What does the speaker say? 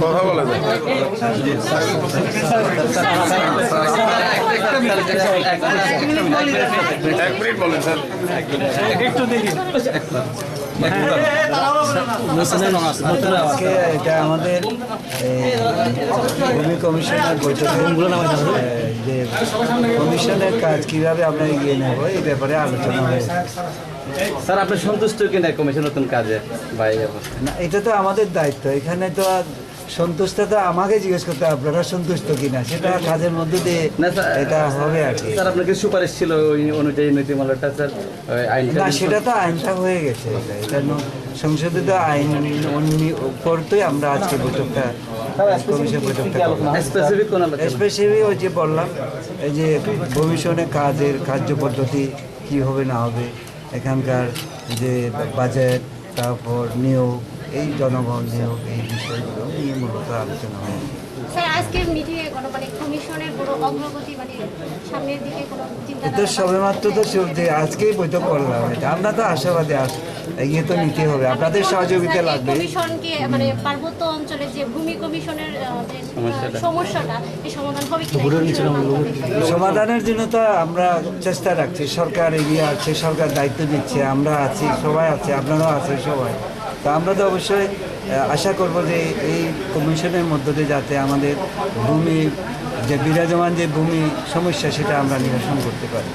কথা বলে এক মিনিট বলেন স্যার একটু দেখি এটা আমাদের ভূমি কমিশনের বৈঠক যে কমিশনের কাজ কিভাবে আমরা এগিয়ে নেব এই ব্যাপারে আলোচনা হয়েছে। স্যার আপনি সন্তুষ্ট কিনা কমিশন নতুন কাজে ভাই? না, এটা তো আমাদের দায়িত্ব। এখানে তো আর সন্তুষ্ট তো আমাকে জিজ্ঞেস করতে হবে আপনারা সন্তুষ্ট কিনা, সেটা কাজের মধ্যে দিয়ে এটা হবে আর কি। স্যার আপনার কি সুপারিশ ছিল ওই অনুযায়ী নীতিমালাটা স্যার আইনটা? না, সেটা তো আইনটা হয়ে গেছে। এটা সংশোধিত আইন করতেই আমরা আজকে বৈঠকটা কমিশন বৈঠকটা স্পেসিফিক ওই যে বললাম, এই যে কমিশনের কাজের কার্যপদ্ধতি কী হবে না হবে, এখানকার যে বাজেট, তারপর নিয়োগ, এই জনগণ নিয়োগ, এই বিষয়গুলো নিয়ে মূলত আলোচনা হয়। স্যার আজকের মিটিংয়ে মানে কমিশনের বড় অগ্রগতি মানে সামনের দিকে কোনো চিন্তা এটা সবেমাত্র তো চলছে, আজকেই বৈঠক করলাম। এটা আমরা তো আশাবাদী, এগিয়ে তো নিতে হবে, আপনাদের সহযোগিতা লাগবে। কমিশনকে মানে পার্বত্য অঞ্চলে যে ভূমি কমিশনের যে সমস্যাটা এই সমাধান হবে কি? সমাধানের জন্য তো আমরা চেষ্টা রাখছি, সরকার এগিয়ে আছে, সরকার দায়িত্ব নিচ্ছে, আমরা আছি, সবাই আছে, আপনারাও আছে সবাই। তা আমরা তো অবশ্যই আশা করব যে এই কমিশনের মধ্য দিয়ে যাতে আমাদের ভূমি যে বিরাজমান যে ভূমি সমস্যা সেটা আমরা নিরসন করতে পারি।